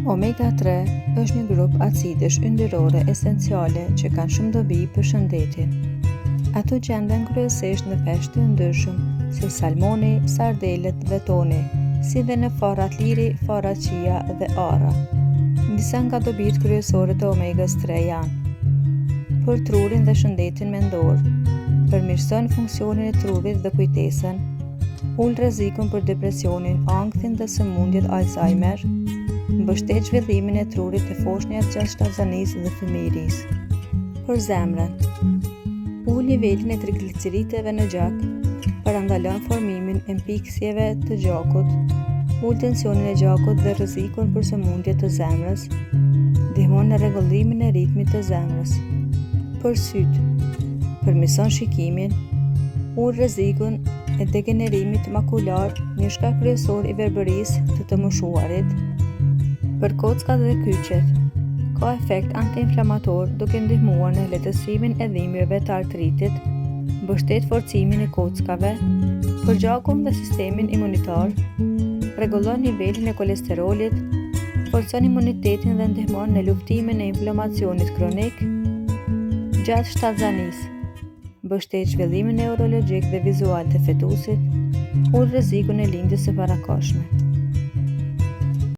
Omega-3 është një grup acidesh yndyrore esenciale që kanë shumë dobi për shëndetin. Ato gjenden kryesisht në peshq të ndryshëm, si salmoni, sardelet dhe toni, si dhe në farat liri, farat qia dhe ara. Disa nga dobit kryesore të omega-3 janë: për trurin dhe shëndetin mendor, përmirëson funksionin e trurit dhe kujtesën, ul rrezikun për depresionin, ankthin dhe sëmundjet Alzheimer, mbështet zhvillimin e trurit të foshnjës gjatë shtatzanisë dhe fëmijërisë. Për zemrën, ul nivelin e trigliceridëve në gjak, parandalon formimin e mpiksjeve të gjakut, ul tensionin e gjakut dhe rrezikun për sëmundje të zemrës, ndihmon në rregullimin e ritmit të zemrës. Për sytë, përmirëson shikimin, ul rrezikun e degenerimit makular, një shkak kryesor i verbërisë të moshuarit. Për kockat dhe kyçet, ka efekt antiinflamator duke ndihmuar në lehtësimin e dhimbjeve të artritit, mbështet forcimin e kockave, për gjakun dhe sistemin imunitar, rregullon nivelin e kolesterolit, forcon imunitetin dhe ndihmon në luftimin e inflamacionit kronik gjatë shtatzanisë, mbështet zhvillimin neurologjik dhe vizual të fetusit, ul rrezikun e lindjes së parakohshme.